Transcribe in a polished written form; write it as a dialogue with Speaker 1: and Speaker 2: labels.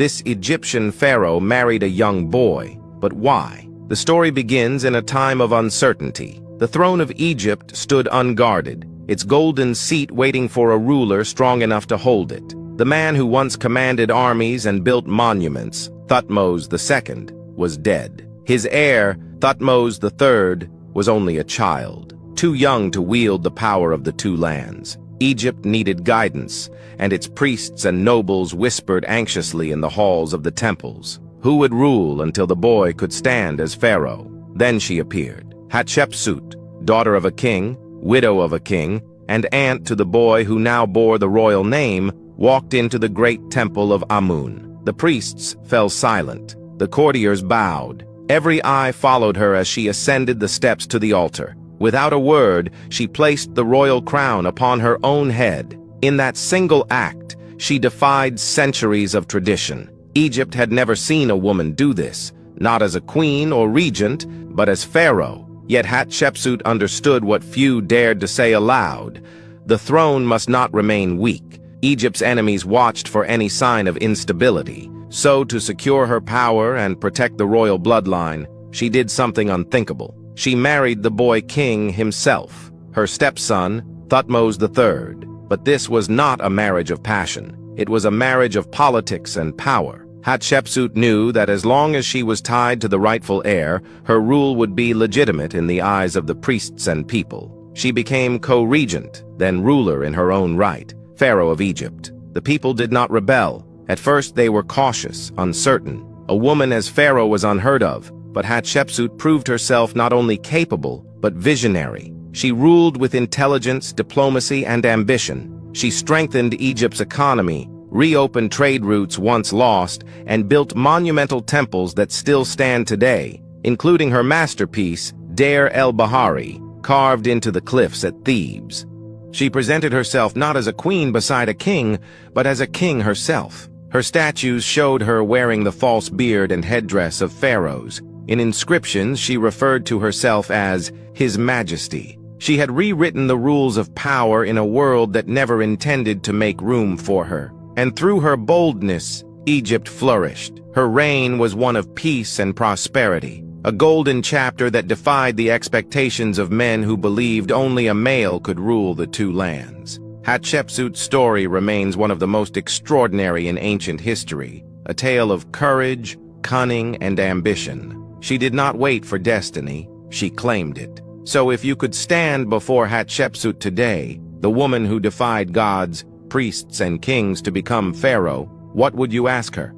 Speaker 1: This Egyptian pharaoh married a young boy, but why? The story begins in a time of uncertainty. The throne of Egypt stood unguarded, its golden seat waiting for a ruler strong enough to hold it. The man who once commanded armies and built monuments, Thutmose II, was dead. His heir, Thutmose III, was only a child, too young to wield the power of the two lands. Egypt needed guidance, and its priests and nobles whispered anxiously in the halls of the temples. Who would rule until the boy could stand as pharaoh? Then she appeared. Hatshepsut, daughter of a king, widow of a king, and aunt to the boy who now bore the royal name, walked into the great temple of Amun. The priests fell silent. The courtiers bowed. Every eye followed her as she ascended the steps to the altar. Without a word, she placed the royal crown upon her own head. In that single act, she defied centuries of tradition. Egypt had never seen a woman do this, not as a queen or regent, but as pharaoh. Yet Hatshepsut understood what few dared to say aloud. The throne must not remain weak. Egypt's enemies watched for any sign of instability. So, to secure her power and protect the royal bloodline, she did something unthinkable. She married the boy king himself, her stepson, Thutmose III. But this was not a marriage of passion. It was a marriage of politics and power. Hatshepsut knew that as long as she was tied to the rightful heir, her rule would be legitimate in the eyes of the priests and people. She became co-regent, then ruler in her own right, pharaoh of Egypt. The people did not rebel. At first they were cautious, uncertain. A woman as pharaoh was unheard of, but Hatshepsut proved herself not only capable, but visionary. She ruled with intelligence, diplomacy, and ambition. She strengthened Egypt's economy, reopened trade routes once lost, and built monumental temples that still stand today, including her masterpiece, Deir el-Bahari, carved into the cliffs at Thebes. She presented herself not as a queen beside a king, but as a king herself. Her statues showed her wearing the false beard and headdress of pharaohs. In inscriptions, she referred to herself as His Majesty. She had rewritten the rules of power in a world that never intended to make room for her. And through her boldness, Egypt flourished. Her reign was one of peace and prosperity, a golden chapter that defied the expectations of men who believed only a male could rule the two lands. Hatshepsut's story remains one of the most extraordinary in ancient history, a tale of courage, cunning, and ambition. She did not wait for destiny, she claimed it. So if you could stand before Hatshepsut today, the woman who defied gods, priests, and kings to become pharaoh, what would you ask her?